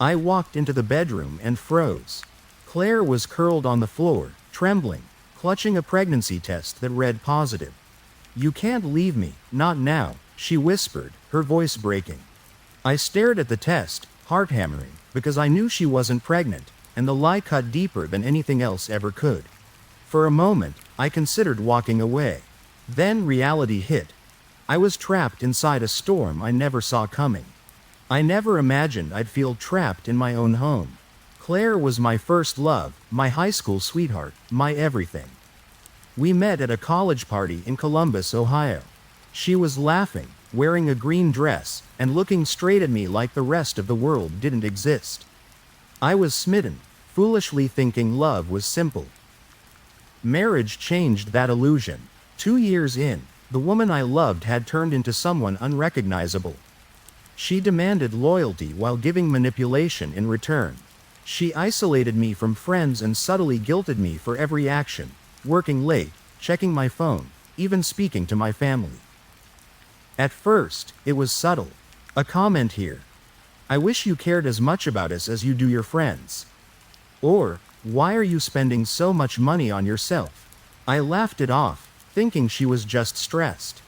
I walked into the bedroom and froze. Claire was curled on the floor, trembling, clutching a pregnancy test that read positive. "You can't leave me, not now," she whispered, her voice breaking. I stared at the test, heart hammering, because I knew she wasn't pregnant, and the lie cut deeper than anything else ever could. For a moment, I considered walking away. Then reality hit. I was trapped inside a storm I never saw coming. I never imagined I'd feel trapped in my own home. Claire was my first love, my high school sweetheart, my everything. We met at a college party in Columbus, Ohio. She was laughing, wearing a green dress, and looking straight at me like the rest of the world didn't exist. I was smitten, foolishly thinking love was simple. Marriage changed that illusion. 2 years in, the woman I loved had turned into someone unrecognizable. She demanded loyalty while giving manipulation in return. She isolated me from friends and subtly guilted me for every action, working late, checking my phone, even speaking to my family. At first, it was subtle. A comment here. "I wish you cared as much about us as you do your friends." Or, "Why are you spending so much money on yourself?" I laughed it off, thinking she was just stressed.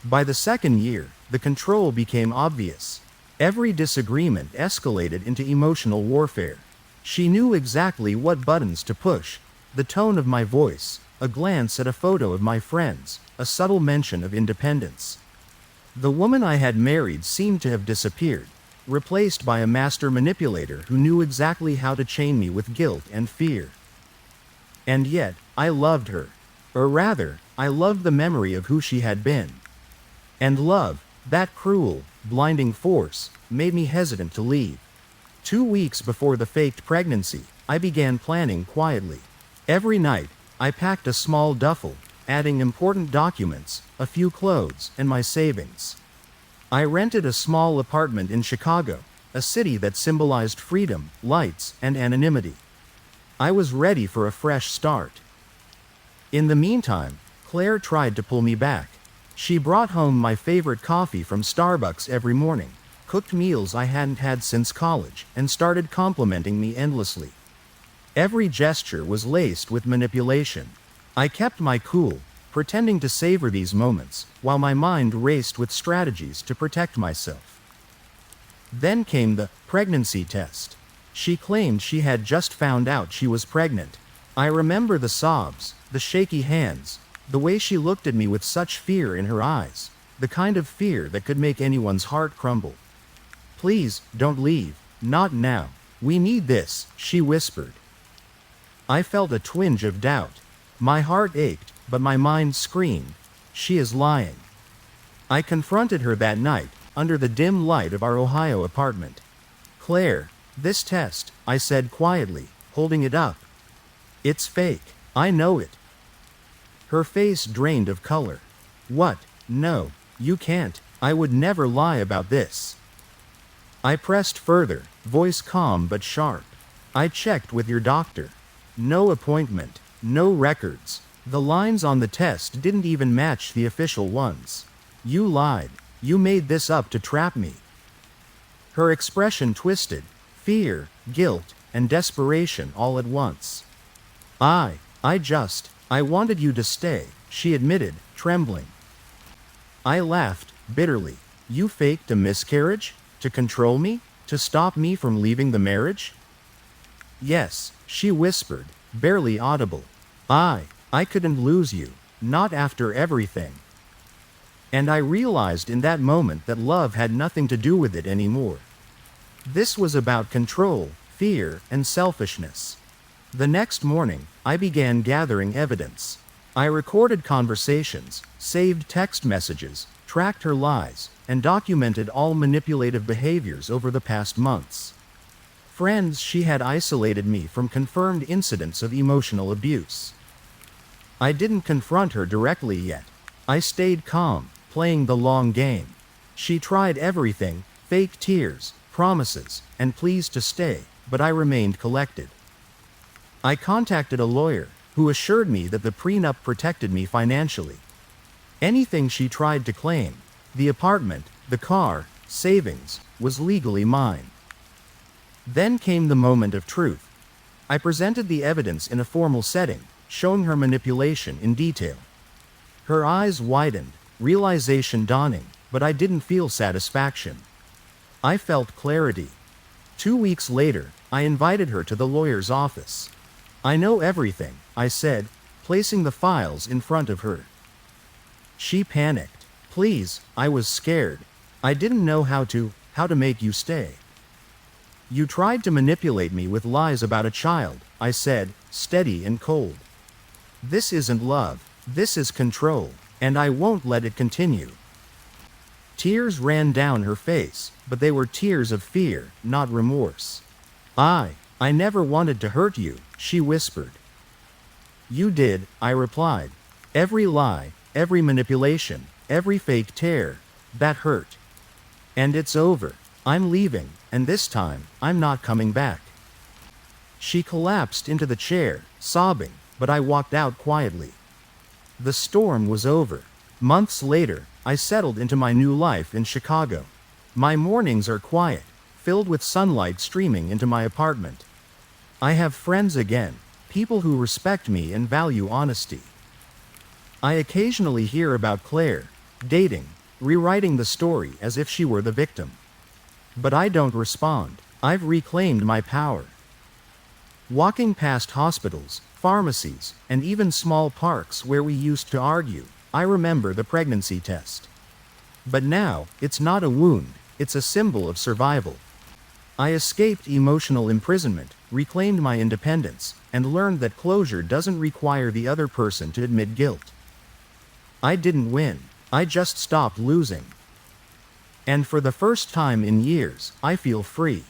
By the second year, the control became obvious. Every disagreement escalated into emotional warfare. She knew exactly what buttons to push, the tone of my voice, a glance at a photo of my friends, a subtle mention of independence. The woman I had married seemed to have disappeared, replaced by a master manipulator who knew exactly how to chain me with guilt and fear. And yet, I loved her. Or rather, I loved the memory of who she had been. And love, that cruel, blinding force, made me hesitant to leave. 2 weeks before the faked pregnancy, I began planning quietly. Every night, I packed a small duffel, adding important documents, a few clothes, and my savings. I rented a small apartment in Chicago, a city that symbolized freedom, lights, and anonymity. I was ready for a fresh start. In the meantime, Claire tried to pull me back. She brought home my favorite coffee from Starbucks every morning, cooked meals I hadn't had since college, and started complimenting me endlessly. Every gesture was laced with manipulation. I kept my cool, pretending to savor these moments, while my mind raced with strategies to protect myself. Then came the pregnancy test. She claimed she had just found out she was pregnant. I remember the sobs, the shaky hands, the way she looked at me with such fear in her eyes, the kind of fear that could make anyone's heart crumble. "Please, don't leave, not now. We need this," she whispered. I felt a twinge of doubt. My heart ached, but my mind screamed, "She is lying." I confronted her that night, under the dim light of our Ohio apartment. "Claire, this test," I said quietly, holding it up. "It's fake. I know it." Her face drained of color. "What? No, you can't. I would never lie about this." I pressed further, voice calm but sharp. "I checked with your doctor. No appointment, no records. The lines on the test didn't even match the official ones. You lied. You made this up to trap me." Her expression twisted, fear, guilt, and desperation all at once. I wanted you to stay," she admitted, trembling. I laughed, bitterly. "You faked a miscarriage? To control me? To stop me from leaving the marriage?" "Yes," she whispered, barely audible. I couldn't lose you, not after everything." And I realized in that moment that love had nothing to do with it anymore. This was about control, fear, and selfishness. The next morning, I began gathering evidence. I recorded conversations, saved text messages, tracked her lies, and documented all manipulative behaviors over the past months. Friends, she had isolated me from confirmed incidents of emotional abuse. I didn't confront her directly yet. I stayed calm, playing the long game. She tried everything, fake tears, promises, and pleas to stay, but I remained collected. I contacted a lawyer, who assured me that the prenup protected me financially. Anything she tried to claim, the apartment, the car, savings, was legally mine. Then came the moment of truth. I presented the evidence in a formal setting, showing her manipulation in detail. Her eyes widened, realization dawning, but I didn't feel satisfaction. I felt clarity. 2 weeks later, I invited her to the lawyer's office. "I know everything," I said, placing the files in front of her. She panicked. "Please," I was scared. "I didn't know how to make you stay." "You tried to manipulate me with lies about a child," I said, steady and cold. "This isn't love, this is control, and I won't let it continue." Tears ran down her face, but they were tears of fear, not remorse. I never wanted to hurt you," she whispered. "You did," I replied. "Every lie, every manipulation, every fake tear, that hurt. And it's over. I'm leaving, and this time, I'm not coming back." She collapsed into the chair, sobbing, but I walked out quietly. The storm was over. Months later, I settled into my new life in Chicago. My mornings are quiet, filled with sunlight streaming into my apartment. I have friends again, people who respect me and value honesty. I occasionally hear about Claire, dating, rewriting the story as if she were the victim. But I don't respond. I've reclaimed my power. Walking past hospitals, pharmacies, and even small parks where we used to argue, I remember the pregnancy test. But now, it's not a wound, it's a symbol of survival. I escaped emotional imprisonment, reclaimed my independence, and learned that closure doesn't require the other person to admit guilt. I didn't win, I just stopped losing. And for the first time in years, I feel free.